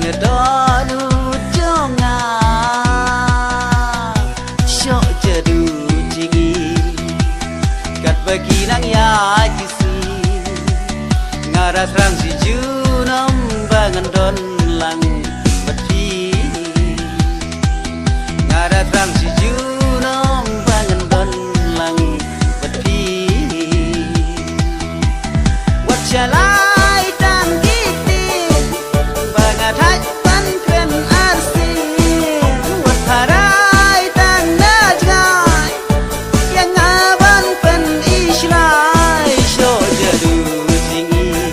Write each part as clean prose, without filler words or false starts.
ngedonu jonga syok jedu jingi kat bagi nang ya kisi ngaras rang si junom bangan don lang beti ngaras rang si junom bangan don lang beti what shall I dan kiti bangat hai ban kren arsi what harai dan najai yang ngaban pen islai syo jedu jingi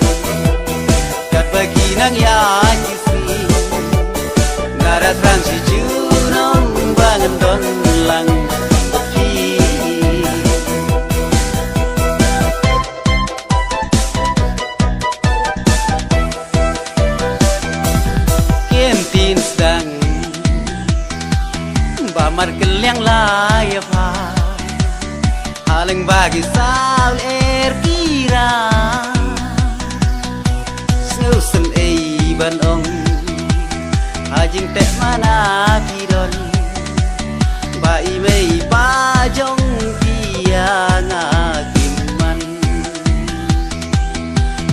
kat bagi nang ya kisi ngaras rang si junom bangan don lang markel yang layak haling bagi sal kira seusen ban ong hajing tek mana kidon bai mei pa jong kia ngakiman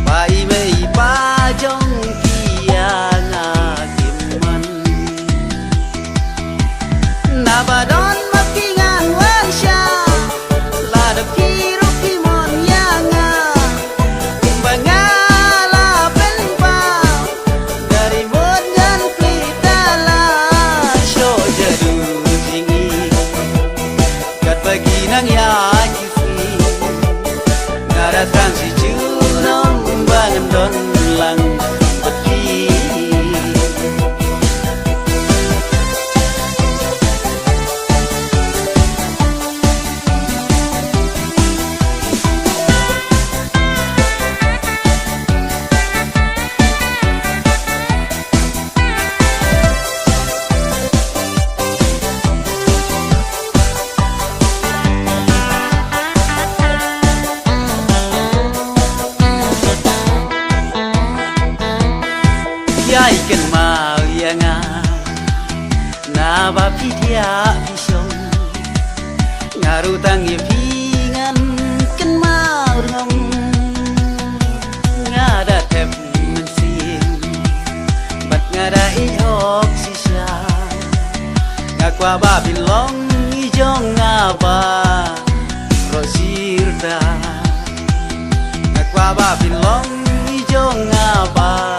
bai mei pa jong kia ngakiman Nabadon makingan wansya ladap kiru kimon yanga kumbangala penpau dari modgan klitala syo jedu jingi kat bagi nang ya kisi ngaras rang si junom bangan don lang beti ikan mau yang na ba pitia pisong ngarutang ye pingan kan mau ngom ngada tep mensing bat ngada ihok sisa ngakwa ba bilong ijong ngaba rosirda ngakwa ba bilong ijong ngaba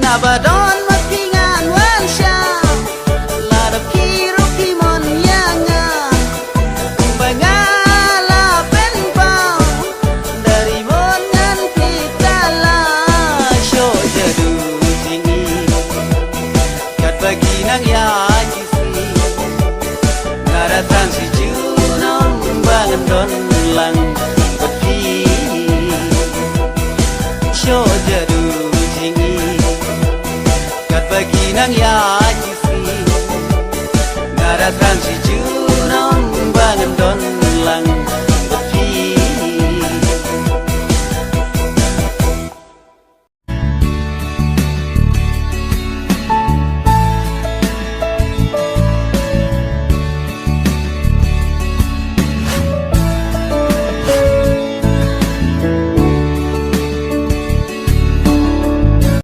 Nabadon